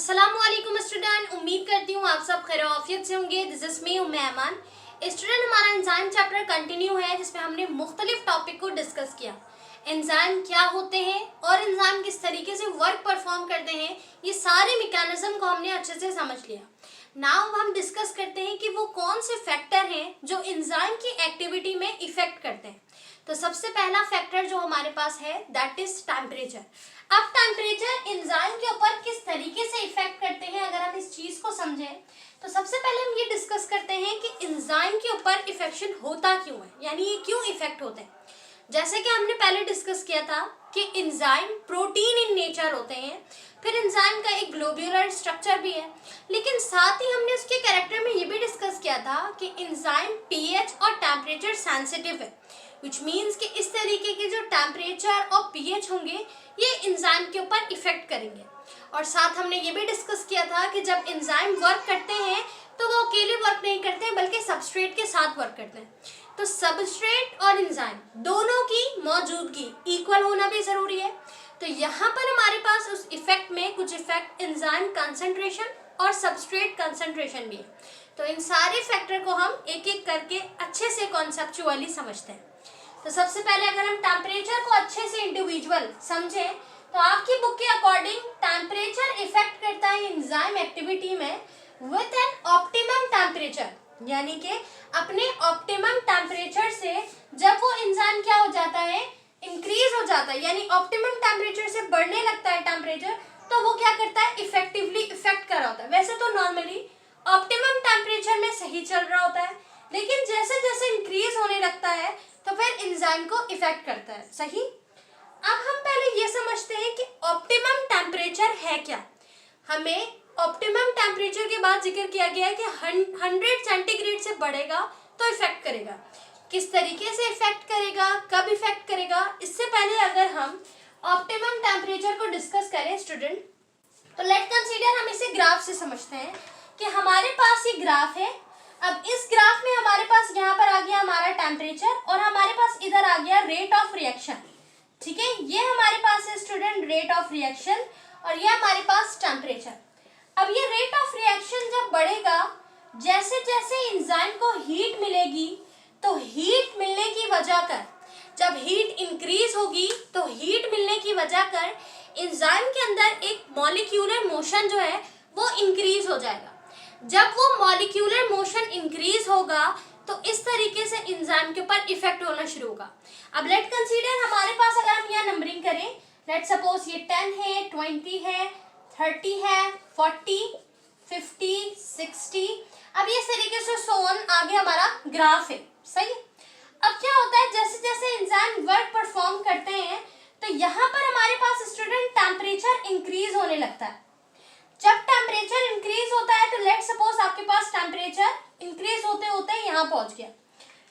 अस्सलामुअलैकुम स्टूडेंट, उम्मीद करती हूँ आप सब खैर आफियत से होंगे। This is me Umman. Student, हमारा एंजाइम चैप्टर कंटिन्यू है जिसमें हमने मुख्तलिफ टॉपिक को डिस्कस किया। एंजाइम क्या होते हैं और एंजाइम किस तरीके से वर्क परफॉर्म करते हैं, ये सारे मैकेनिज्म को हमने अच्छे से समझ लिया। नाउ हम डिस्कस करते हैं कि वो कौन से फैक्टर हैं जो एंजाइम की एक्टिविटी में इफेक्ट करते हैं। तो सबसे पहला फैक्टर जो हमारे पास है दैट इज टेम्परेचर। अब टेम्परेचर एंजाइम के ऊपर किस तरीके से इफेक्ट करते हैं, अगर हम इस चीज को समझें तो सबसे पहले हम ये डिस्कस करते हैं कि एंजाइम के ऊपर इफेक्शन होता क्यों है, यानी ये क्यों इफेक्ट होते हैं। जैसे कि हमने पहले डिस्कस किया था कि एंजाइम प्रोटीन इन नेचर होते हैं, फिर एंजाइम का एक ग्लोब्यूलर स्ट्रक्चर भी है, लेकिन साथ ही हमने उसके कैरेक्टर में ये भी डिस्कस किया था कि एंजाइम पीएच और टेम्परेचर सेंसिटिव है, विच मीन्स कि इस तरीके के जो टेम्परेचर और पीएच होंगे ये एंजाइम के ऊपर इफेक्ट करेंगे। और साथ हमने ये भी डिस्कस किया था कि जब एंजाइम वर्क करते हैं तो वो अकेले वर्क नहीं करते हैं बल्कि सबस्ट्रेट के साथ वर्क करते हैं। तो सबस्ट्रेट और एंजाइम दोनों की मौजूदगी इक्वल होना भी जरूरी है। तो यहाँ पर हमारे पास उस इफेक्ट में कुछ इफेक्ट एंजाइम कंसंट्रेशन और सबस्ट्रेट कंसंट्रेशन भी है। तो इन सारे फैक्टर को हम एक एक करके अच्छे से कॉन्सेप्चुअली समझते हैं। तो सबसे पहले अगर हम टेम्परेचर को अच्छे से इंडिविजुअल समझें तो आपकी बुक के अकॉर्डिंग टेम्परेचर इफेक्ट करता है एंजाइम एक्टिविटी में विद एन ऑप्टिमम टेम्परेचर, यानी कि अपने ऑप्टिमम टेम्परेचर से जब वो एंजाइम क्या हो जाता है, इंक्रीज हो जाता है, यानी ऑप्टिमम टेम्परेचर से बढ़ने लगता है टेम्परेचर, तो वो क्या करता है, इफेक्टिवली इफेक्ट कर रहा होता है। वैसे तो नॉर्मली ऑप्टिमम टेम्परेचर में सही चल रहा होता है, लेकिन जैसे जैसे इंक्रीज होने लगता है तो फिर एंजाइम को इफेक्ट करता है। सही। अब हम पहले ये समझते हैं कि ऑप्टिमम टेम्परेचर है क्या। हमें ऑप्टिमम टेम्परेचर के बाद जिक्र किया गया है कि 100 सेंटीग्रेड से बढ़ेगा तो इफेक्ट करेगा। किस तरीके से इफेक्ट करेगा, कब इफेक्ट करेगा, इससे पहले अगर हम ऑप्टिमम टेम्परेचर को डिस्कस करें स्टूडेंट, तो लेट कंसीडर हम इसे ग्राफ से समझते हैं कि हमारे पास ये ग्राफ है। अब इस ग्राफ में हमारे पास यहाँ पर आ गया हमारा टेम्परेचर और हमारे पास इधर आ गया रेट ऑफ रिएक्शन। ठीक है, ये हमारे पास है स्टूडेंट रेट ऑफ रिएक्शन और ये हमारे पास टेम्परेचर। अब ये रेट ऑफ रिएक्शन जब बढ़ेगा, जैसे जैसे एंजाइम को हीट मिलेगी तो हीट मिलने की वजह कर, जब हीट इंक्रीज होगी तो हीट मिलने की वजह कर एंजाइम के अंदर एक मॉलिक्यूलर मोशन जो है वो इंक्रीज हो जाएगा। जब वो मॉलिक्यूलर मोशन इंक्रीज होगा तो इस तरीके से एंजाइम के ऊपर इफेक्ट होना शुरू होगा। अब लेट कंसीडर हमारे पास अगर हम यहाँ नंबरिंग करें, लेट सपोज ये 10 है, 20 है, 30 है, 40, 50, 60, अब इस तरीके से सो ऑन आगे हमारा ग्राफ है। सही। अब क्या होता है, जैसे जैसे एंजाइम वर्क परफॉर्म करते हैं तो यहाँ पर हमारे पास स्टूडेंट टेम्परेचर इंक्रीज होने लगता है। जब टेम्परेचर इंक्रीज होता है तो लेट सपोज आपके पास टेम्परेचर इंक्रीज होते होते यहाँ पहुंच गया,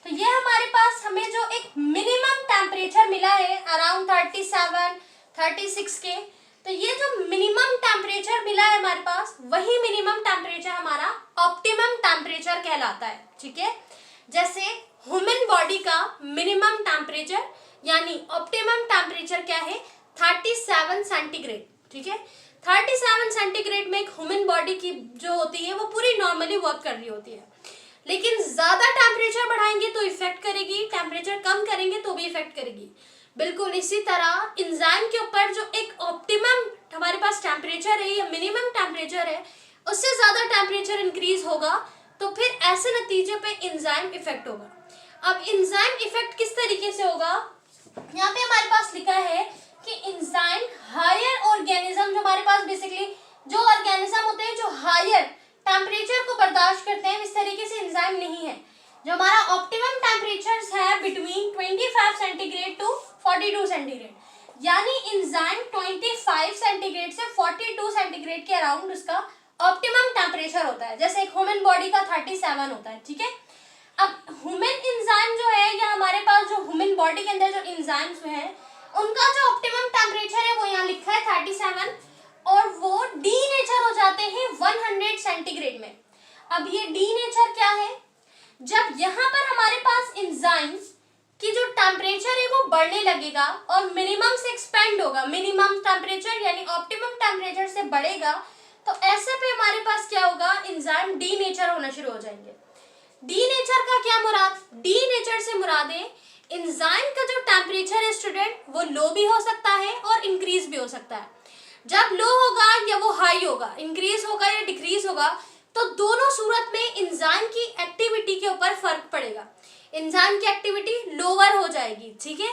तो ये हमारे पास हमें जो एक मिनिमम टेम्परेचर मिला है अराउंड 37, 36 के, तो ये जो मिनिमम टेम्परेचर मिला है हमारे पास, वही मिनिमम टेम्परेचर हमारा ऑप्टिमम टेम्परेचर कहलाता है। ठीक है, जैसे ह्यूमन बॉडी का मिनिमम टेम्परेचर यानी ऑप्टिमम टेम्परेचर क्या है, 37 सेंटीग्रेड। ठीक है, 37 सेंटीग्रेड में एक ह्यूमन बॉडी की जो होती है वो पूरी नॉर्मली वर्क कर रही होती है, लेकिन ज्यादा टेम्परेचर बढ़ाएंगे तो इफेक्ट करेगी, टेम्परेचर कम करेंगे तो भी इफेक्ट करेगी। बिल्कुल इसी तरह एंजाइम के ऊपर जो एक ऑप्टिमम हमारे पास टेम्परेचर है या मिनिमम टेम्परेचर है, उससे ज्यादा टेम्परेचर इंक्रीज होगा तो फिर ऐसे नतीजे पे एंजाइम इफेक्ट होगा। अब एंजाइम इफेक्ट किस तरीके से होगा, यहाँ पे हमारे पास लिखा है कि एंजाइम हायर ऑर्गेनिज्म, जो हमारे पास बेसिकली जो ऑर्गेनिज्म होते हैं जो हायर टेम्परेचर को बर्दाश्त करते हैं, इस तरीके से एंजाइम नहीं है। जो हमारा ऑप्टिमम टेम्परेचर है बिटवीन 25 सेंटीग्रेड टू 42 सेंटीग्रेड, यानी एंजाइम 25 सेंटीग्रेड से 42 सेंटीग्रेड के अराउंड उसका ऑप्टिमम टेम्परेचर होता है, जैसे एक ह्यूमन बॉडी का 37 होता है। ठीक है, अब ह्यूमन एंजाइम जो है या हमारे पास जो ह्यूमन बॉडी के अंदर जो एंजाइम्स हैं उनका जो ऑप्टिमम टेम्परेचर है वो यहाँ लिखा है 37 और वो डी नेचर हो जाते हैं 100 सेंटीग्रेड में। अब ये डी नेचर क्या है, जब यहाँ पर हमारे पास एंजाइम्स की जो टेम्परेचर है वो बढ़ने लगेगा और मिनिमम से एक्सपेंड होगा, मिनिमम टेम्परेचर यानी ऑप्टिमम टेम्परेचर से बढ़ेगा, तो ऐसे पे हमारे पास क्या होगा, एंजाइम डी नेचर होना शुरू हो जाएंगे। डी नेचर का क्या मुराद, डी नेचर से मुराद है एंजाइम का जो टेम्परेचर है स्टूडेंट, वो लो भी हो सकता है और इंक्रीज भी हो सकता है। जब लो होगा या वो हाई होगा, इंक्रीज होगा या डिक्रीज होगा, तो दोनों सूरत में एंजाइम की एक्टिविटी के ऊपर फर्क पड़ेगा। एंजाइम की एक्टिविटी लोअर हो जाएगी, ठीक है।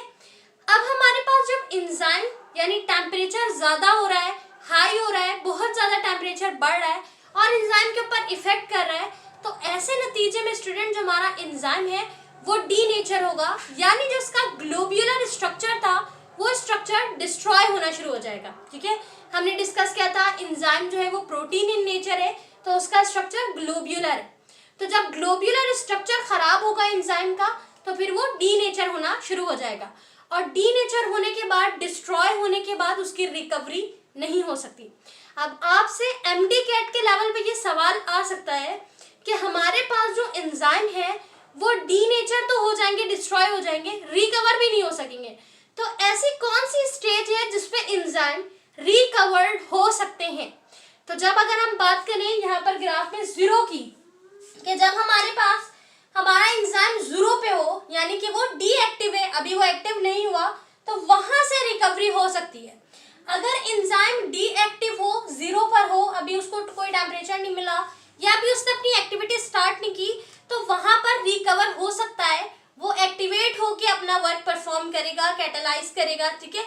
अब हमारे पास जब एंजाइम यानी टेम्परेचर ज्यादा हो रहा है, हाई हो रहा है, बहुत ज्यादा टेम्परेचर बढ़ रहा है और एंजाइम के ऊपर इफेक्ट कर रहा है, तो ऐसे नतीजे में स्टूडेंट जो हमारा एंजाइम है वो डी नेचर होगा, यानी जो इसका ग्लोब्यूलर स्ट्रक्चर था वो स्ट्रक्चर डिस्ट्रॉय होना शुरू हो जाएगा, ठीक है। हमने डिस्कस किया था एंजाइम जो है वो प्रोटीन इन नेचर है, तो उसका स्ट्रक्चर ग्लोब्यूलर है। तो जब ग्लोब्यूलर स्ट्रक्चर खराब होगा एंजाइम का, तो फिर वो डी नेचर होना शुरू हो जाएगा, और डी नेचर होने के बाद, डिस्ट्रॉय होने के बाद उसकी रिकवरी नहीं हो सकती। अब आपसे एमडी कैट के लेवल पे ये सवाल आ सकता है कि हमारे पास जो एंजाइम है वो डी नेचर तो हो जाएंगे, डिस्ट्रॉय हो जाएंगे, रिकवर भी नहीं हो सकेंगे, तो ऐसी कौन सी स्टेज है जिसपे एंजाइम रिकवर्ड हो सकते हैं। तो जब अगर हम बात करें यहाँ पर ग्राफ में जीरो की, कि जब हमारे पास हमारा एंजाइम जीरो पे हो, यानी कि वो डीएक्टिव है, अभी वो एक्टिव नहीं हुआ, तो वहां से रिकवरी हो सकती है। अगर एंजाइम डीएक्टिव हो, जीरो पर हो, अभी उसको कोई टेम्परेचर नहीं मिला या अभी उसने अपनी एक्टिविटी स्टार्ट नहीं की, तो वहां पर रिकवर हो सकता है। वो एक्टिवेट होके अपना वर्क परफॉर्म करेगा, कैटालाइज करेगा, ठीक है,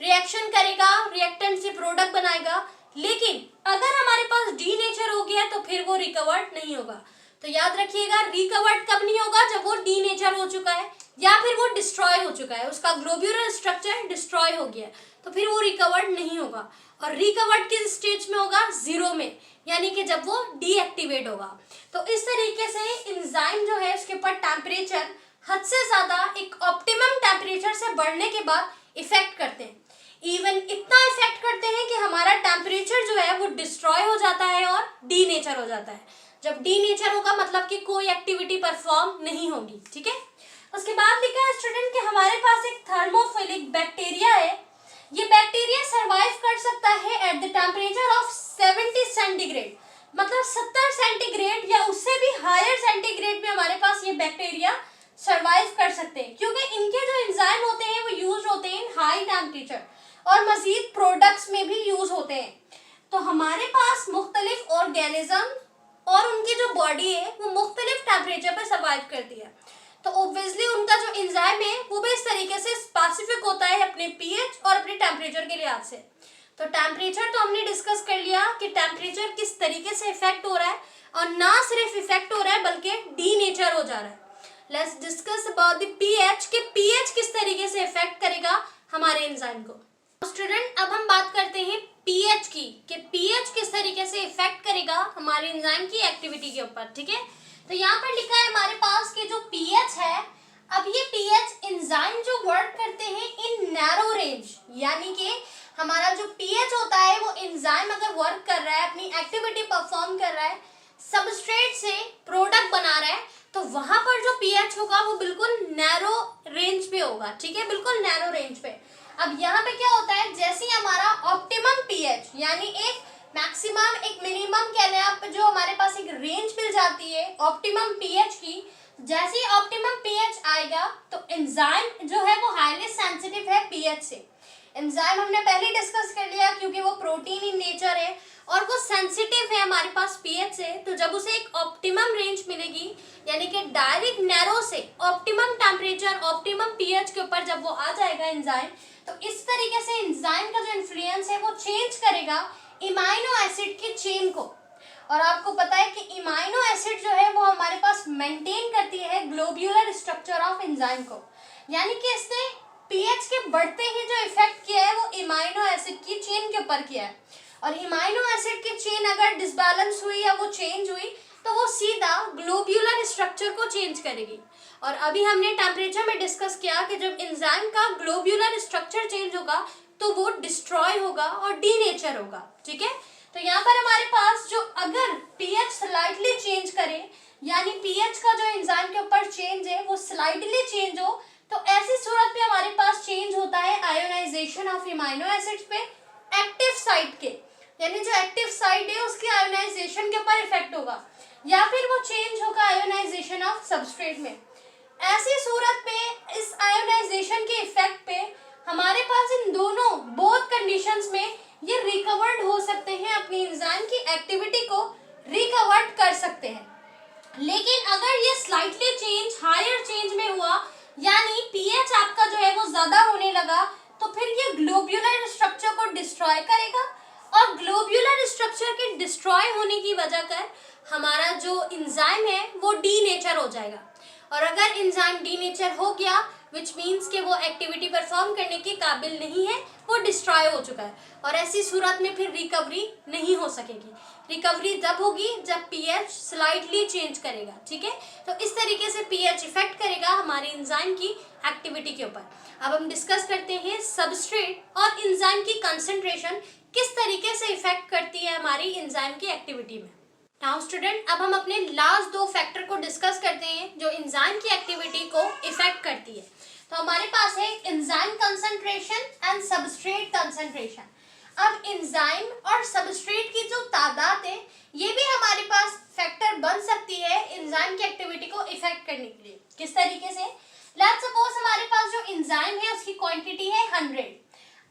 रिएक्शन करेगा, रिएक्टेंट से प्रोडक्ट बनाएगा। लेकिन अगर हमारे पास डी नेचर हो गया तो फिर वो रिकवर्ड नहीं होगा। तो याद रखिएगा, रिकवर्ड कब नहीं होगा, जब वो डी नेचर हो चुका है या फिर वो डिस्ट्रॉय हो चुका है, उसका ग्लोब्यूलर स्ट्रक्चर डिस्ट्रॉय हो गया, तो फिर वो रिकवर्ड नहीं होगा। और रिकवर्ड किस स्टेज में होगा, जीरो में, यानी कि जब वो डीएक्टिवेट होगा। तो इस तरीके से एंजाइम जो है उसके ऊपर टेम्परेचर हद से ज्यादा एक ऑप्टिमम टेम्परेचर से बढ़ने के बाद इफेक्ट करते हैं। इवन इतना इफेक्ट करते हैं कि हमारा टेम्परेचर जो है वो डिस्ट्रॉय हो जाता है और डी नेचर हो जाता है। जब डी नेचर होगा मतलब कि कोई एक्टिविटी परफॉर्म नहीं होगी, ठीक है। उसके बाद लिखा है स्टूडेंट कि हमारे पास एक थर्मोफिलिक बैक्टीरिया है। ये बैक्टीरिया सरवाइव कर सकता है at the temperature of 70 centigrade, मतलब 70 सेंटीग्रेड या उससे भी हायर सेंटीग्रेड में हमारे पास ये बैक्टीरिया सरवाइव कर सकते हैं, क्योंकि इनके जो एंजाइम होते हैं वो यूज होते हैं हाई टेम्परेचर और मजीद प्रोडक्ट्स में भी यूज होते हैं। तो हमारे पास मुख्तलिफ ऑर्गेनिज्म और उनकी जो बॉडी है वो मुख्तलिफ टेम्परेचर पर सर्वाइव करती है, तो ऑब्वियसली उनका जो एंजाइम है वो भी इस तरीके से स्पेसिफिक होता है अपने पीएच और अपने टेम्परेचर के लिहाज से। तो टेम्परेचर तो हमने डिस्कस कर लिया कि टेम्परेचर किस तरीके से इफेक्ट हो रहा है, और ना सिर्फ इफेक्ट हो रहा है बल्कि डी नेचर हो जा रहा है। Let's discuss about the pH, कि पीएच किस तरीके से इफेक्ट करेगा हमारे एंजाइम को। स्टूडेंट अब हम बात करते हैं पीएच की, कि पीएच किस तरीके से इफेक्ट करेगा हमारे एंजाइम की एक्टिविटी के ऊपर, ठीक है। तो यहाँ पर लिखा है हमारे पास कि जो पीएच है, अब ये पीएच एंजाइम जो वर्क करते हैं इन नैरो रेंज, यानी कि हमारा जो पीएच होता है वो एंजाइम अगर वर्क कर रहा है, अपनी एक्टिविटी परफॉर्म कर रहा है, सबस्ट्रेट से प्रोडक्ट बना रहा है, तो वहां पर जो पीएच होगा वो बिल्कुल नैरो रेंज पे होगा, ठीक है, बिल्कुल नैरो रेंज पे। अब यहाँ पे क्या होता है, जैसे ही हमारा ऑप्टिमम पीएच यानी एक मैक्सिमम एक मिनिमम कह लें आप, जो हमारे पास एक रेंज मिल जाती है ऑप्टिमम पीएच की, जैसे ही ऑप्टिमम पीएच आएगा तो एंजाइम जो है वो हाईली सेंसिटिव है पीएच से। एंजाइम हमने पहले डिस्कस कर लिया क्योंकि वो प्रोटीन इन नेचर है और वो सेंसिटिव है हमारे पास पीएच से, तो जब उसे एक ऑप्टिमम रेंज मिलेगी यानी कि डायरेक्ट नैरो से ऑप्टिमम टेम्परेचर ऑप्टिमम पीएच के ऊपर जब वो आ जाएगा एंजाइम, तो इस तरीके से एंजाइम का जो इन्फ्लुएंस है वो चेंज करेगा इमाइनो एसिड की चेन को। और आपको पता है कि इमाइनो एसिड जो है वो हमारे पास मेंटेन करती है ग्लोब्यूलर स्ट्रक्चर ऑफ एंजाइम को, यानी कि इसने पीएच के बढ़ते ही जो इफेक्ट किया है वो इमाइनो एसिड की चेन के ऊपर किया है। और इमाइनो एसिड की चेन अगर डिसबैलेंस हुई या वो चेंज हुई तो वो सीधा ग्लोब्यूलर स्ट्रक्चर को चेंज करेगी। और अभी हमने टेम्परेचर में डिस्कस किया कि जब एंजाइम का ग्लोब्यूलर स्ट्रक्चर चेंज होगा तो वो डिस्ट्रॉय होगा और डीनेचर होगा, ठीक है। तो यहाँ पर हमारे पास जो अगर पीएच स्लाइटली चेंज करे, यानी पीएच का जो एंजाइम के ऊपर चेंज है वो स्लाइटली चेंज हो, तो ऐसी सूरत में हमारे पास चेंज होता है आयोनाइजेशन ऑफ इमाइनो एसिड्स पे एक्टिव साइट के। यानी जो एक्टिव साइड है उसकी आयोनाइजेशन के ऊपर इफेक्ट होगा, या फिर वो चेंज होगा आयोनाइजेशन ऑफ सबस्ट्रेट में। ऐसी सूरत में इस आयोनाइजेशन के इफेक्ट पे हमारे पास इन दोनों बोथ कंडीशंस में ये रिकवर्ड हो सकते हैं, अपनी एंजाइम की एक्टिविटी को रिकवर्ड कर सकते हैं। लेकिन अगर ये स्लाइटली चेंज हायर चेंज में हुआ, यानी पीएच आपका जो है वो ज्यादा होने लगा, तो फिर ये ग्लोब्यूलर स्ट्रक्चर को डिस्ट्रॉय करेगा, और ग्लोब्यूलर स्ट्रक्चर के डिस्ट्रॉय होने की वजह कर हमारा जो एंजाइम है वो डीनेचर हो जाएगा। और अगर एंजाइम डीनेचर हो गया विच मीन्स कि वो एक्टिविटी परफॉर्म करने के काबिल नहीं है, वो डिस्ट्रॉय हो चुका है, और ऐसी सूरत में फिर रिकवरी नहीं हो सकेगी। रिकवरी तब होगी जब पीएच स्लाइटली चेंज करेगा, ठीक है। तो इस तरीके से पीएच इफेक्ट करेगा हमारी एंजाइम की एक्टिविटी के ऊपर। अब हम डिस्कस करते हैं सबस्ट्रेट और एंजाइम की कंसंट्रेशन किस तरीके से इफेक्ट करती है हमारी एंजाइम की एक्टिविटी में। नाउ स्टूडेंट, अब हम अपने लास्ट दो फैक्टर को डिस्कस करते हैं जो एंजाइम की एक्टिविटी को इफेक्ट करती है। तो हमारे पास है enzyme concentration and substrate concentration. अब एंजाइम और सबस्ट्रेट की जो तादाद है ये भी हमारे पास फैक्टर बन सकती है एंजाइम की एक्टिविटी को इफेक्ट करने के लिए। किस तरीके से? लेट्स सपोज हमारे पास जो एंजाइम है उसकी क्वांटिटी है 100।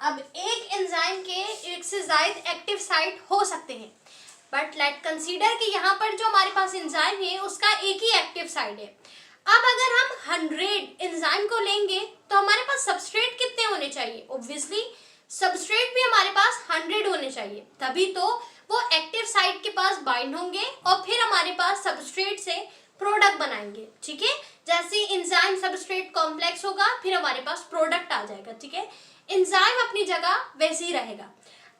अब एक एंजाइम के एक से ज्यादा एक्टिव साइट हो सकते हैं, बट लेट कंसीडर कि यहाँ पर जो हमारे पास एंजाइम है उसका एक ही एक्टिव साइट है। अब अगर हम 100 एंजाइम को लेंगे तो हमारे पास सबस्ट्रेट कितने होने चाहिए? ऑब्वियसली सबस्ट्रेट भी हमारे पास 100 होने चाहिए, तभी तो वो एक्टिव साइट के पास बाइंड होंगे और फिर हमारे पास सबस्ट्रेट से प्रोडक्ट बनाएंगे, ठीक है। जैसे एंजाइम सबस्ट्रेट कॉम्प्लेक्स होगा फिर हमारे पास प्रोडक्ट आ जाएगा, ठीक है। एंजाइम अपनी जगह वैसे ही रहेगा।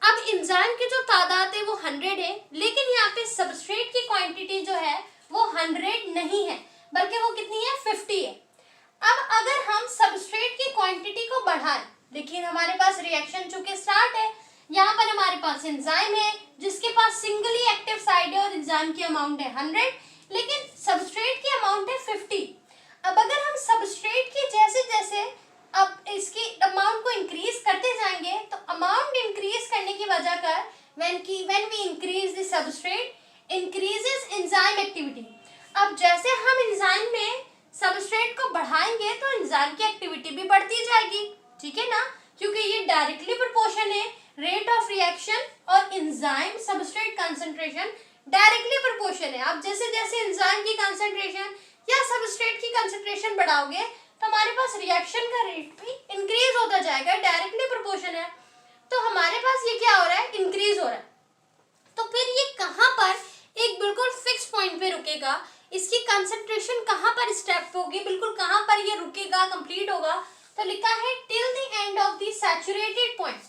अब एंजाइम की जो तादाद है वो 100 है, लेकिन यहाँ पे सबस्ट्रेट की क्वांटिटी जो है वो 100 नहीं है, बल्कि वो कितनी है? 50 है। अब अगर हम सबस्ट्रेट की क्वांटिटी को बढ़ाएं, लेकिन हमारे पास रिएक्शन चूंकि स्टार्ट है, यहाँ पर हमारे पास एंजाइम है जिसके पास सिंगली एक्टिव साइट है और एंजाइम की अमाउंट है 100, लेकिन सबस्ट्रेट की अमाउंट है 50। अब अगर हम सबस्ट्रेट की जैसे जैसे अब इसकी अमाउंट को इंक्रीज करते जाएंगे तो अमाउंट इंक्रीज करने की वजह कर when we increase the substrate increases enzyme activity. अब जैसे हम एंजाइम में सबस्ट्रेट को बढ़ाएंगे तो एंजाइम की एक्टिविटी भी बढ़ती जाएगी, ठीक है ना, क्योंकि ये डायरेक्टली प्रोपोर्शन है रेट ऑफ रिएक्शन और enzyme substrate concentration directly proportion है। आप जैसे जैसे एंजाइम की कंसंट्रेशन या सबस्ट्रेट की कंसंट्रेशन बढ़ाओगे तो हमारे पास रिएक्शन का रेट भी इंक्रीज होता जाएगा, डायरेक्टली प्रोपोर्शन है। तो हमारे पास ये क्या हो रहा है? इंक्रीज हो रहा है। तो फिर ये कहाँ पर एक बिल्कुल फिक्स पॉइंट पे रुकेगा, इसकी कंसंट्रेशन कहाँ पर स्टेप होगी, बिल्कुल कहाँ पर ये रुकेगा, कंप्लीट होगा? तो लिखा है till the end of the saturated point,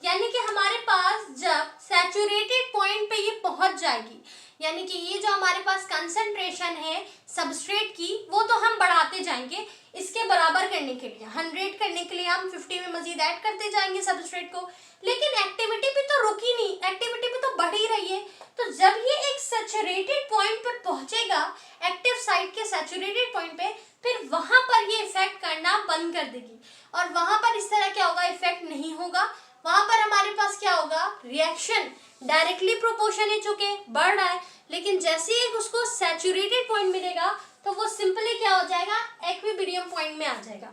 यानी कि हमारे पास जब सैचुरेटेड पॉइंट पे ये पहुंच जाएगी, यानी कि ये जो हमारे पास कंसंट्रेशन है सबस्ट्रेट की वो तो हम बढ़ाते जाएंगे इसके बराबर करने के लिए, 100 करने के लिए हम 50 में मजीद ऐड करते जाएंगे सबस्ट्रेट को, लेकिन एक्टिविटी भी तो रुकी नहीं, एक्टिविटी भी तो बढ़ ही रही है। तो जब ये एक सैचुरेटेड पॉइंट पर पहुंचेगा, एक्टिव साइट के सैचुरेटेड पॉइंट पे, फिर वहां पर ये इफेक्ट करना बंद कर देगी और वहां पर इस तरह क्या होगा? इफेक्ट नहीं होगा। वहां पर हमारे पास क्या होगा? रिएक्शन डायरेक्टली प्रोपोर्शन है चूंकि बढ़ रहा है, लेकिन जैसे ही उसको सैचुरेटेड पॉइंट मिलेगा तो वो सिंपली क्या हो जाएगा? एक्विलिब्रियम पॉइंट में आ जाएगा,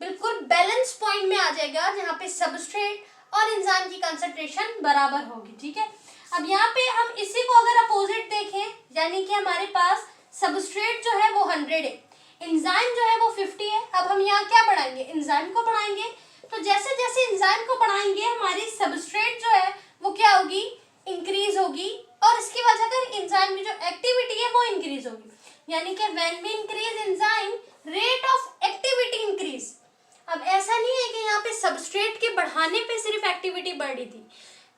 बिल्कुल बैलेंस पॉइंट में आ जाएगा, जहाँ पे सबस्ट्रेट और एंजाइम की कंसंट्रेशन बराबर होगी, ठीक है। अब यहाँ पे हम इसी को अगर अपोजिट देखें, यानी कि हमारे पास सबस्ट्रेट जो है वो 100 है, एंजाइम जो है वो 50 है। अब हम यहाँ क्या बढ़ाएंगे? एंजाइम को बढ़ाएंगे। तो जैसे जैसे एंजाइम को बढ़ाएंगे हमारी सबस्ट्रेट जो है वो क्या होगी? इंक्रीज होगी, और इसकी वजह कर एंजाइम की जो एक्टिविटी है वो इंक्रीज होगी, यानी कि when we increase enzyme rate of activity increase. अब ऐसा नहीं है कि यहाँ पे सबस्ट्रेट के बढ़ाने पे सिर्फ एक्टिविटी बढ़ रही थी,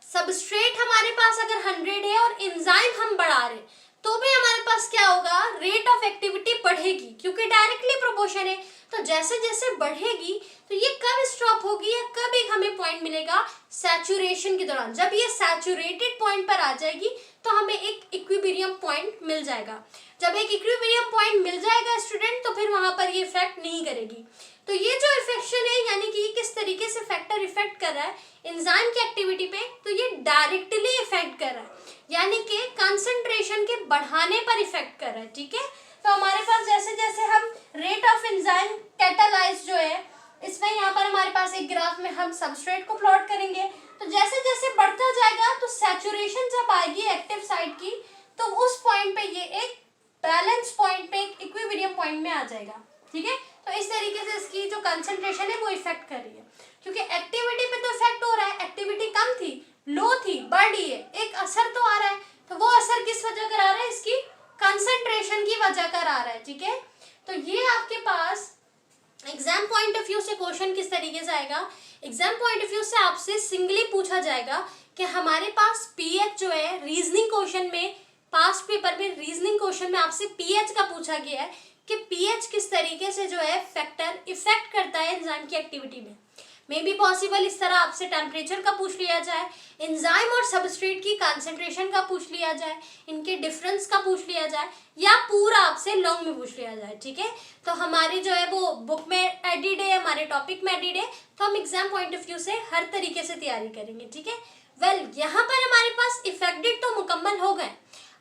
सबस्ट्रेट हमारे पास अगर 100 है और एंजाइम हम बढ़ा रहे तो भी हमारे पास क्या होगा? रेट ऑफ एक्टिविटी बढ़ेगी, क्योंकि डायरेक्टली प्रोपोर्शन है। तो जैसे जैसे बढ़ेगी तो ये कब स्टॉप होगी या कब एक हमें पॉइंट मिलेगा? सैचुरेशन के दौरान। जब ये सैचुरेटेड पॉइंट पर आ जाएगी तो हमें एक इक्विलिब्रियम पॉइंट मिल जाएगा। जब एक इक्विलिब्रियम पॉइंट मिल जाएगा स्टूडेंट, तो फिर वहां पर ये इफेक्ट नहीं करेगी। तो ये जो इफेक्शन है यानी कि किस तरीके से फैक्टर इफेक्ट कर रहा है एंजाइम की एक्टिविटी पे, तो ये डायरेक्टली इफेक्ट कर रहा है यानी कि कंसंट्रेशन के बढ़ाने पर इफेक्ट कर रहा है। ठीक है, तो हमारे पास जैसे जैसे हम रेट ऑफ एंजाइम कैटालाइज जो है, इसमें यहाँ पर हमारे पास एक ग्राफ में हम सबस्ट्रेट को प्लॉट करेंगे, तो जैसे जैसे बढ़ता जाएगा तो सैचुरेशन जब आएगी एक्टिव साइट की, तो उस पॉइंट पे ये एक बैलेंस पॉइंट पे, एक इक्विलिब्रियम पॉइंट में आ जाएगा। ठीक है, तो इस तरीके से इसकी जो कंसंट्रेशन है वो इफेक्ट कर रही है, क्योंकि एक्टिविटी पे तो इफेक्ट हो रहा है, एक्टिविटी कम थी, लो थी, बढ़ रही है, एक असर तो आ रहा है, तो वो असर किस वजह कर आ रहा है, इसकी कंसंट्रेशन की वजह कर आ रहा है। ठीक है, तो ये आपके पास एग्जाम पॉइंट ऑफ व्यू से क्वेश्चन किस तरीके से आएगा, एग्जाम पॉइंट ऑफ व्यू से आपसे सिंगली पूछा जाएगा कि हमारे पास पीएच जो है, रीजनिंग क्वेश्चन में, पास्ट पेपर में रीजनिंग क्वेश्चन में आपसे पीएच का पूछा गया है कि पीएच किस तरीके से जो है फैक्टर इफेक्ट करता है एंजाइम की एक्टिविटी में। मे बी पॉसिबल इस तरह आपसे टेम्परेचर का पूछ लिया जाए, एंजाइम और सबस्ट्रेट की कंसंट्रेशन का पूछ लिया जाए, इनके डिफरेंस का पूछ लिया जाए, या पूरा आपसे लॉन्ग में पूछ लिया जाए। ठीक है, तो हमारी जो है वो बुक में एडिड है, हमारे टॉपिक में एडिड है, तो हम एग्जाम पॉइंट ऑफ व्यू से हर तरीके से तैयारी करेंगे। ठीक है, वेल यहाँ पर हमारे पास इफेक्टेड तो मुकम्मल हो गए।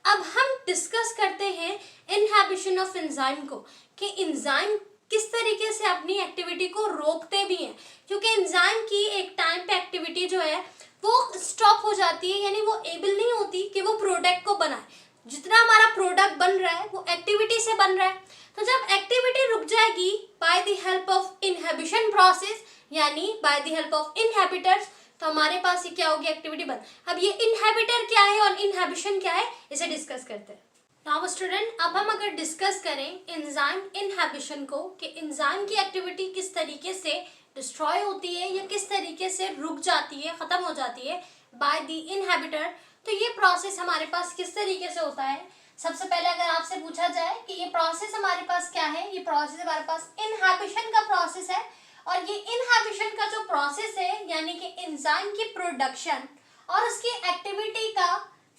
अब हम डिस्कस करते हैं इनहिबिशन ऑफ एंजाइम को, कि एंजाइम किस तरीके से अपनी एक्टिविटी को रोकते भी हैं, क्योंकि एंजाइम की एक टाइम पे एक्टिविटी जो है वो स्टॉप हो जाती है, यानी वो एबल नहीं होती कि वो प्रोडक्ट को बनाए। जितना हमारा प्रोडक्ट बन रहा है वो एक्टिविटी से बन रहा है, तो जब एक्टिविटी रुक जाएगी by the help of inhibition process, यानी by the help of inhibitors, तो हमारे पास ये क्या होगी, एक्टिविटी बंद। अब ये इनहिबिटर क्या है और इनहिबिशन क्या है, इसे डिस्कस करते हैं। नाउ स्टूडेंट, अब हम अगर डिस्कस करें एंजाइम इनहिबिशन को, कि एंजाइम की एक्टिविटी किस तरीके से डिस्ट्रॉय होती है या किस तरीके से रुक जाती है, खत्म हो जाती है बाय द इनहिबिटर, तो ये प्रोसेस हमारे पास किस तरीके से होता है। सबसे पहले अगर आपसे पूछा जाए कि ये प्रोसेस हमारे पास क्या है, ये प्रोसेस हमारे पास इनहिबिशन का प्रोसेस है, और ये इनहिबिशन का जो प्रोसेस है यानी कि एंजाइम की प्रोडक्शन और उसकी एक्टिविटी का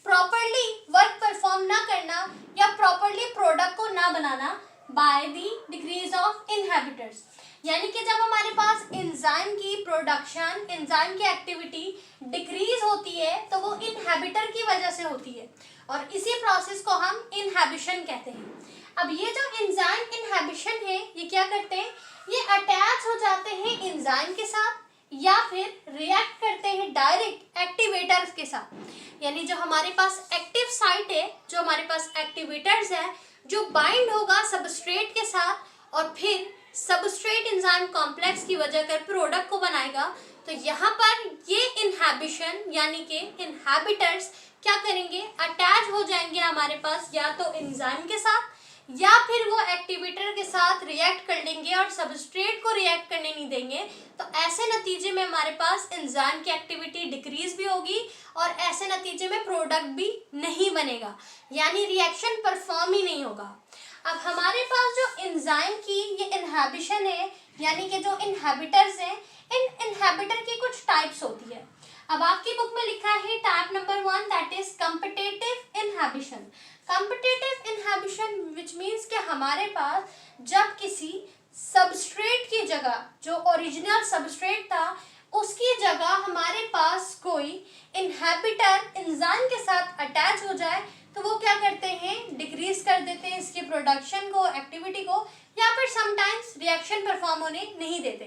प्रॉपर्ली वर्क परफॉर्म ना करना या प्रॉपर्ली प्रोडक्ट को ना बनाना by the decrease of inhibitors, यानी कि जब हमारे पास एंजाइम की प्रोडक्शन, एंजाइम की एक्टिविटी डिक्रीज होती है तो वो इनहिबिटर की वजह से होती है, और इसी प्रोसेस को हम इनहिबिशन कहते हैं। अब ये जो एंजाइम इनहिबिशन है, ये क्या करते हैं, ये अटैच हो जाते हैं एंजाइम के साथ या फिर रिएक्ट करते हैं डायरेक्ट एक्टिवेटर्स के साथ, यानी जो हमारे पास एक्टिव साइट है, जो हमारे पास एक्टिवेटर्स है, जो बाइंड होगा सबस्ट्रेट के साथ और फिर सबस्ट्रेट एंजाइम कॉम्प्लेक्स की वजह कर प्रोडक्ट को बनाएगा। तो यहाँ पर ये इनहिबिशन यानी कि इनहिबिटर्स क्या करेंगे, अटैच हो जाएंगे हमारे पास या तो एंजाइम के साथ या फिर वो एक्टिवेटर के साथ रिएक्ट कर लेंगे और सबस्ट्रेट को रिएक्ट करने नहीं देंगे। तो ऐसे नतीजे में हमारे पास एंजाइम की एक्टिविटी डिक्रीज भी होगी और ऐसे नतीजे में प्रोडक्ट भी नहीं बनेगा, यानी रिएक्शन परफॉर्म ही नहीं होगा। अब हमारे पास जो एंजाइम की ये इनहिबिशन है यानी कि जो इनहिबिटर्स हैं, इन इनहिबिटर की कुछ टाइप्स होती है। अब आपकी बुक में लिखा है type number 1 that is competitive inhibition. Competitive inhibition which means कि हमारे पास जब किसी सबस्ट्रेट की जगह, जो ओरिजिनल सबस्ट्रेट था उसकी जगह हमारे पास कोई इनहिबिटर एंजाइम के साथ अटैच हो जाए तो वो क्या करते हैं, डिक्रीज कर देते हैं इसकी प्रोडक्शन को, एक्टिविटी को, या फिर समटाइम्स रिएक्शन परफॉर्म होने नहीं देते।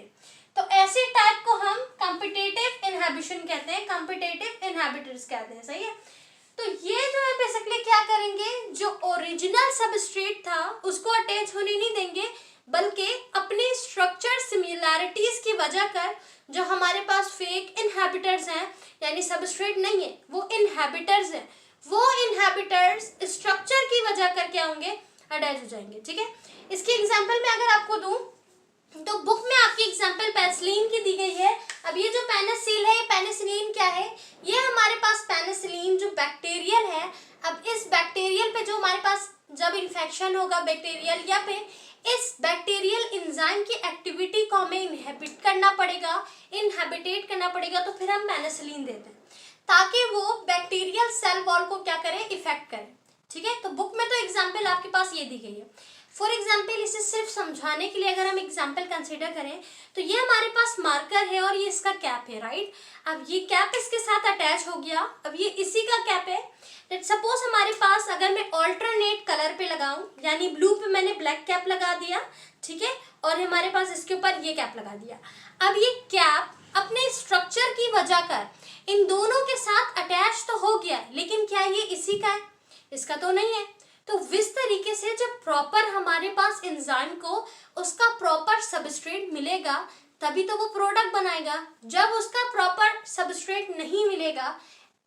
तो ऐसे टाइप को हम कॉम्पिटिटिव इनहिबिशन कहते हैं, कॉम्पिटिटिव इनहिबिटर्स कहते हैं। सही है, तो ये जो है बेसिकली क्या करेंगे, जो ओरिजिनल सबस्ट्रेट था उसको अटैच होने नहीं देंगे, बल्कि अपनी स्ट्रक्चर सिमिलैरिटीज की वजह कर जो हमारे पास फेक इनहिबिटर्स हैं, यानी सबस्ट्रेट नहीं है वो इनहिबिटर्स हैं, वो इनहिबिटर्स स्ट्रक्चर की वजह कर क्या होंगे, अटैच हो जाएंगे। ठीक है, इसकी एग्जांपल मैं अगर आपको दूं तो बुक में आपकी एग्जांपल पेनिसिलिन की दी गई है। अब ये जो पेनिसिल है, ये पेनिसिलिन क्या है, ये हमारे पास पेनिसिलिन जो बैक्टीरियल है। अब इस बैक्टीरियल पे जो हमारे पास जब इन्फेक्शन होगा बैक्टीरियल, या फिर इस बैक्टीरियल एंजाइम की एक्टिविटी को हमें इनहिबिट करना पड़ेगा, इनहिबिटेट करना पड़ेगा, तो फिर हम पेनिसिलिन देते हैं ताकि वो बैक्टीरियल सेल वॉल को क्या करे, इफेक्ट करे। ठीक है, तो बुक में तो एग्जाम्पल आपके पास ये दी गई है। फॉर एग्जाम्पल इसे सिर्फ समझाने के लिए अगर हम एग्जाम्पल कंसिडर करें तो ये हमारे पास मार्कर है और ये इसका कैप है, राइट। अब ये कैप इसके साथ अटैच हो गया, अब ये इसी का कैप है। सपोज हमारे पास अगर मैं ऑल्टरनेट कलर पे लगाऊं, यानी ब्लू पे मैंने ब्लैक कैप लगा दिया, ठीक है, और हमारे पास इसके ऊपर ये कैप लगा दिया। अब ये कैप अपने स्ट्रक्चर की वजह कर इन दोनों के साथ अटैच तो हो गया, लेकिन क्या ये इसी का है? इसका तो नहीं है। तो इस तरीके से जब प्रॉपर हमारे पास एंजाइम को उसका प्रॉपर सबस्ट्रेट मिलेगा तभी तो वो प्रोडक्ट बनाएगा। जब उसका प्रॉपर सबस्ट्रेट नहीं मिलेगा,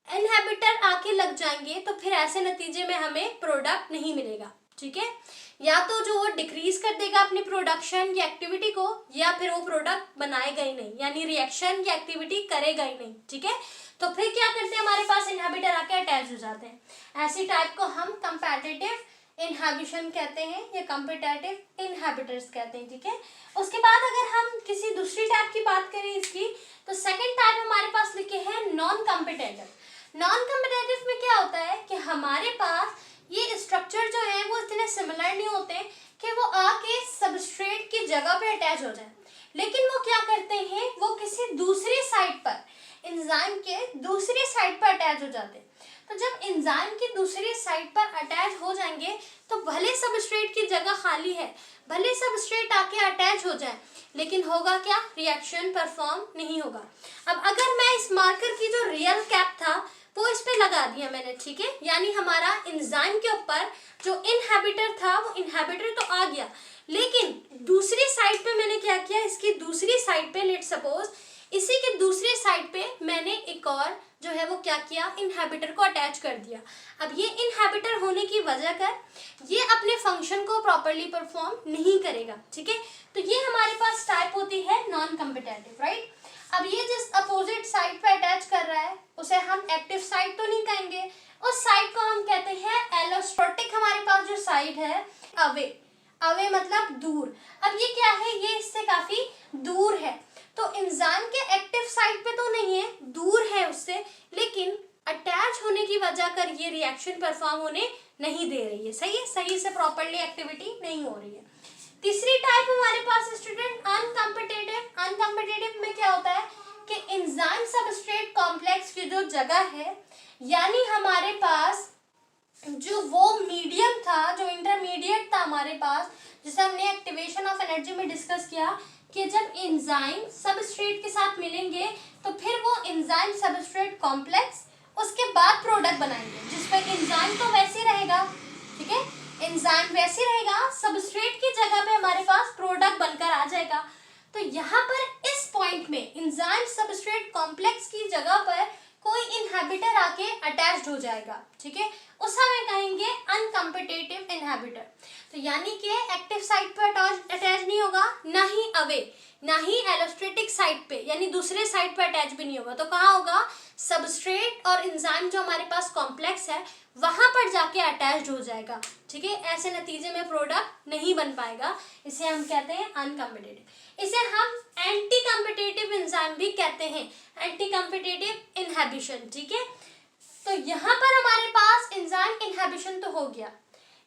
इनहिबिटर आके लग जाएंगे, तो फिर ऐसे नतीजे में हमें प्रोडक्ट नहीं मिलेगा, ठीक है। या तो जो वो डिक्रीज कर देगा अपनी प्रोडक्शन या एक्टिविटी को, या फिर वो प्रोडक्ट बनाएगा ही नहीं, यानी रिएक्शन या एक्टिविटी करेगा ही नहीं, ठीक है। तो फिर क्या करते हैं, हमारे पास इनहिबिटर आके अटैच हो जाते हैं। ऐसी टाइप को हम कंपैटिटिव इनहिबिशन कहते हैं या कॉम्पिटेटिव इनहिबिटर्स कहते हैं, ठीक है। उसके बाद अगर हम किसी दूसरी टाइप की बात करें इसकी, तो सेकंड टाइप हमारे पास लिखे हैं नॉन कॉम्पिटेटिव। नॉन कॉम्पिटेटिव में क्या होता है कि हमारे पास ये स्ट्रक्चर जो है वो इतने सिमिलर नहीं होते कि वो आके सबस्ट्रेट की जगह पे अटैच हो जाए, लेकिन वो क्या करते हैं, वो किसी दूसरी साइड पर, एंजाइम के दूसरी साइड पर अटैच हो जाते हैं। तो जब एंजाइम की दूसरी साइड पर अटैच हो जाएंगे तो भले सबस्ट्रेट की जगह खाली है, भले सबस्ट्रेट आके अटैच हो जाए, लेकिन होगा क्या, रिएक्शन परफॉर्म नहीं होगा। अब अगर मैं इस मार्कर की जो रियल कैप था वो इस पे लगा दिया मैंने, ठीक है, यानी हमारा एंजाइम के ऊपर जो इनहिबिटर था वो इनहिबिटर तो आ गया, लेकिन दूसरी साइड पे मैंने क्या किया, इसकी दूसरी साइड पे लेट सपोज इसी के दूसरी साइड पे मैंने एक और जो है वो क्या किया, इनहिबिटर को अटैच कर दिया। अब ये इनहिबिटर होने की वजह कर ये अपने फंक्शन को प्रॉपरली परफॉर्म नहीं करेगा, ठीक है। तो ये हमारे पास टाइप होती है नॉन कॉम्पिटेटिव, राइट। अब ये जिस अपोजिट साइड पे अटैच कर रहा है उसे हम एक्टिव साइड तो नहीं कहेंगे, उस साइड को हम कहते हैं एलोस्टोटिक। हमारे पास जो साइड है अवे, अवे मतलब दूर। अब ये क्या है, ये इससे काफी दूर है, तो एंजाइम के एक्टिव साइड पे तो नहीं है, दूर है उससे, लेकिन अटैच होने की वजह कर ये रिएक्शन परफॉर्म होने नहीं दे रही है, सही है, सही से प्रॉपरली एक्टिविटी नहीं हो रही है। तीसरी टाइप हमारे पास स्टूडेंट अनकॉम्पिटेटिव। अनकॉम्पिटेटिव में क्या होता है कि एंजाइम सबस्ट्रेट कॉम्प्लेक्स की जो जगह है, यानी हमारे पास जो वो मीडियम था, जो इंटरमीडिएट था हमारे पास, जिसे हमने एक्टिवेशन ऑफ एनर्जी में डिस्कस किया कि जब एंजाइम सबस्ट्रेट के साथ मिलेंगे तो फिर वो एंजाइम सबस्ट्रेट कॉम्प्लेक्स उसके बाद प्रोडक्ट बनाएंगे, जिस पर एंजाइम तो वैसे रहेगा, ठीक है, एंजाइम वैसे रहेगा, सबस्ट्रेट की जगह पे हमारे पास प्रोडक्ट बनकर आ जाएगा। तो यहाँ पर इस पॉइंट में एंजाइम सबस्ट्रेट कॉम्प्लेक्स की जगह पर कोई इनहिबिटर आके अटैच्ड हो जाएगा, ठीक है, उस समय कहेंगे अनकॉम्पिटेटिव इनहिबिटर। तो यानी कि एक्टिव साइट पर अटैच नहीं होगा, ना ही अवे, ना ही एलोस्टेटिक साइट पे, यानी दूसरे साइट पर अटैच भी नहीं होगा, तो कहाँ होगा, सबस्ट्रेट और एंजाइम जो हमारे पास कॉम्प्लेक्स है वहां पर जाके अटैच्ड हो जाएगा, ठीक है। ऐसे नतीजे में प्रोडक्ट नहीं बन पाएगा, इसे हम कहते हैं अनकॉम्पिटेटिव। इसे हम एंटी कॉम्पिटेटिव एंजाइम भी कहते हैं, एंटी कॉम्पिटेटिव इनहिबिशन, ठीक है। तो यहाँ पर हमारे पास एंजाइम इनहिबिशन तो हो गया,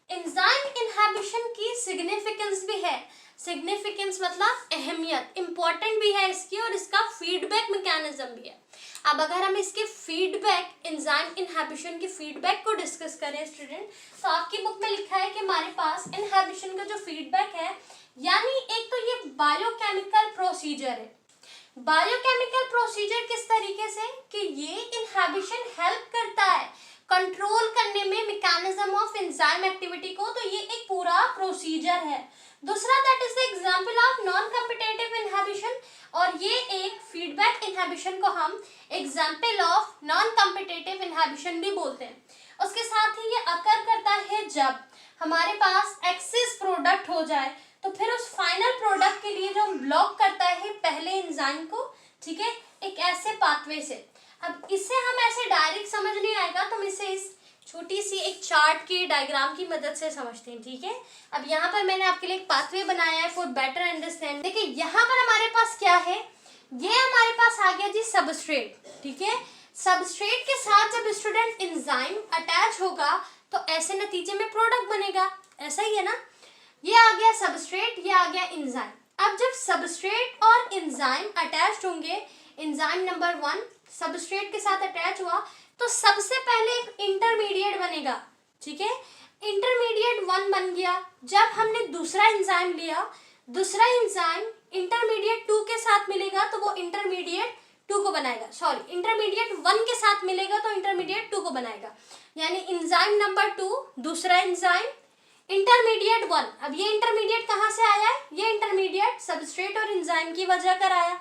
एंजाइम इनहिबिशन की सिग्निफिकेंस भी है। सिग्निफिकेंस मतलब अहमियत, इंपॉर्टेंट भी है इसकी, और इसका फीडबैक मैकेनिज्म भी है। अब अगर हम इसके फीडबैक, एंजाइम इनहिबिशन की फीडबैक को डिस्कस करें स्टूडेंट, तो आपकी बुक में लिखा है कि हमारे पास इनहिबिशन का जो फीडबैक है, यानी एक तो ये बायोकेमिकल प्रोसीजर है। बायोकेमिकल प्रोसीजर किस तरीके से कि ये इनहिबिशन हेल्प करता है कंट्रोल करने में मैकेनिज्म ऑफ एंजाइम एक्टिविटी को, तो ये एक पूरा प्रोसीजर है। दूसरा, that is the example of non competitive inhibition, और ये एक फीडबैक इनहिबिशन को हम example of non competitive inhibition भी बोलते हैं। उसके साथ ही ये अकर करता है जब हमारे पास एक्सेस प्रोडक्ट हो जाए, तो फिर उस फाइनल प्रोडक्ट के लिए जो ब्लॉक करता है पहले एंजाइम को, ठीक है, एक ऐसे पाथवे से। अब इसे हम ऐसे डायरेक्ट समझ नहीं आएगा, तो हम इसे इस छोटी सी एक चार्ट की डायग्राम की मदद से समझते हैं, ठीक है। अब यहाँ पर मैंने आपके लिए एक पाथवे बनाया है फॉर बेटर अंडरस्टैंडिंग। देखिए यहाँ पर हमारे पास क्या है, ये हमारे पास आ गया जी सबस्ट्रेट, ठीक है। सबस्ट्रेट के साथ जब स्टूडेंट एंजाइम अटैच होगा तो ऐसे नतीजे में प्रोडक्ट बनेगा, ऐसा ही है ना। ये आ गया सबस्ट्रेट, ये आ गया एंजाइम। अब जब सबस्ट्रेट और एंजाइम अटैच्ड होंगे, एंजाइम नंबर 1 सबस्ट्रेट के साथ अटैच हुआ, तो सबसे पहले एक इंटरमीडिएट बनेगा, ठीक है। इंटरमीडिएट 1 बन गया। जब हमने दूसरा एंजाइम लिया, दूसरा एंजाइम इंटरमीडिएट 2 के साथ मिलेगा तो वो इंटरमीडिएट 2 को बनाएगा, सॉरी इंटरमीडिएट 1 के साथ मिलेगा तो इंटरमीडिएट 2 को बनाएगा। यानी एंजाइम नंबर 2, दूसरा एंजाइम, इंटरमीडिएट 1। अब ये इंटरमीडिएट कहाँ से आया है? ये इंटरमीडिएट सबस्ट्रेट और एंजाइम की वजह कर आया।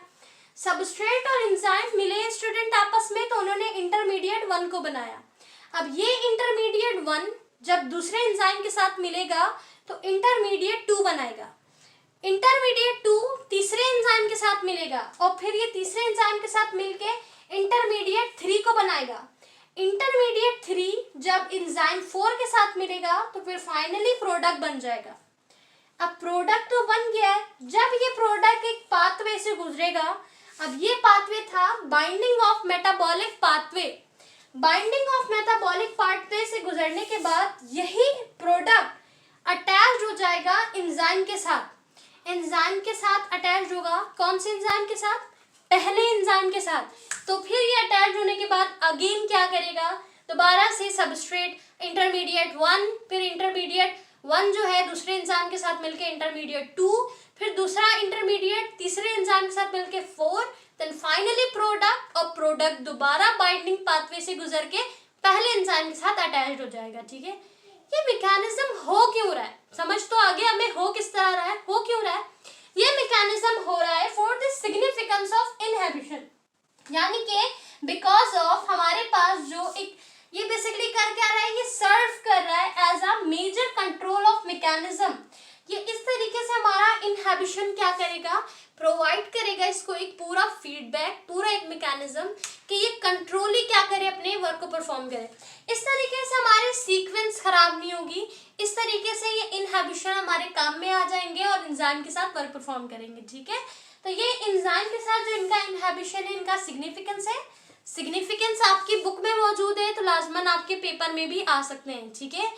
सबस्ट्रेट और एंजाइम मिले स्टूडेंट आपस में, तो उन्होंने इंटरमीडिएट 1 को बनाया। अब ये इंटरमीडिएट 1 जब दूसरे एंजाइम के साथ मिलेगा तो इंटरमीडिएट 2 बनाएगा। इंटरमीडिएट 2 तीसरे एंजाइम के साथ मिलेगा और फिर ये तीसरे एंजाइम के साथ मिलके इंटरमीडिएट 3 को बनाएगा। इंटरमीडिएट 3 जब एंजाइम 4 के साथ मिलेगा तो फिर फाइनली प्रोडक्ट बन जाएगा। अब प्रोडक्ट तो बन गया है, जब ये प्रोडक्ट एक पाथवे से गुजरेगा, अब ये पाथवे था binding of metabolic pathway. Binding of metabolic pathway से गुजरने के बाद यही प्रोडक्ट अटैच्ड हो जाएगा एंजाइम के साथ। एंजाइम के साथ अटैच्ड होगा, कौन से एंजाइम के साथ? पहले एंजाइम के साथ। तो फिर ये अटैच होने के बाद अगेन क्या करेगा? दोबारा से सबस्ट्रेट इंटरमीडिएट 1, फिर इंटरमीडिएट 1 जो है दूसरे एंजाइम के साथ मिलके इंटरमीडिएट 2, फिर दूसरा इंटरमीडिएट तीसरे एंजाइम के साथ मिलके 4, देन फाइनली प्रोडक्ट, और प्रोडक्ट दोबारा बाइंडिंग पाथवे से गुजर के पहले एंजाइम के साथ अटैच हो जाएगा, ठीक है। ये मैकेनिज्म हो क्यों रहा है? समझ तो आगे हमें हो किस तरह रहा है, हो क्यों रहा है? ये मैकेनिज्म हो रहा है for the significance of inhibition, यानी कि बिकॉज ऑफ हमारे पास जो एक ये बेसिकली कर क्या रहा है, ये सर्व कर रहा है as a major control of mechanism. ये इस तरीके से हमारा इनहिबिशन क्या करेगा, प्रोवाइड करेगा इसको एक पूरा फीडबैक, पूरा एक मैकेनिज्म कि ये कंट्रोल ही क्या करे, अपने वर्क को परफॉर्म करे। इस तरीके से हमारे सीक्वेंस खराब नहीं होगी, इस तरीके से ये इनहिबिशन हमारे काम में आ जाएंगे और एंजाइम के साथ वर्क परफॉर्म करेंगे, ठीक है। तो ये एंजाइम के साथ जो इनका इनहिबिशन है, इनका सिग्निफिकेंस है। सिग्निफिकेंस आपकी बुक में मौजूद है तो लाजमन आपके पेपर में भी आ सकते हैं, ठीक है।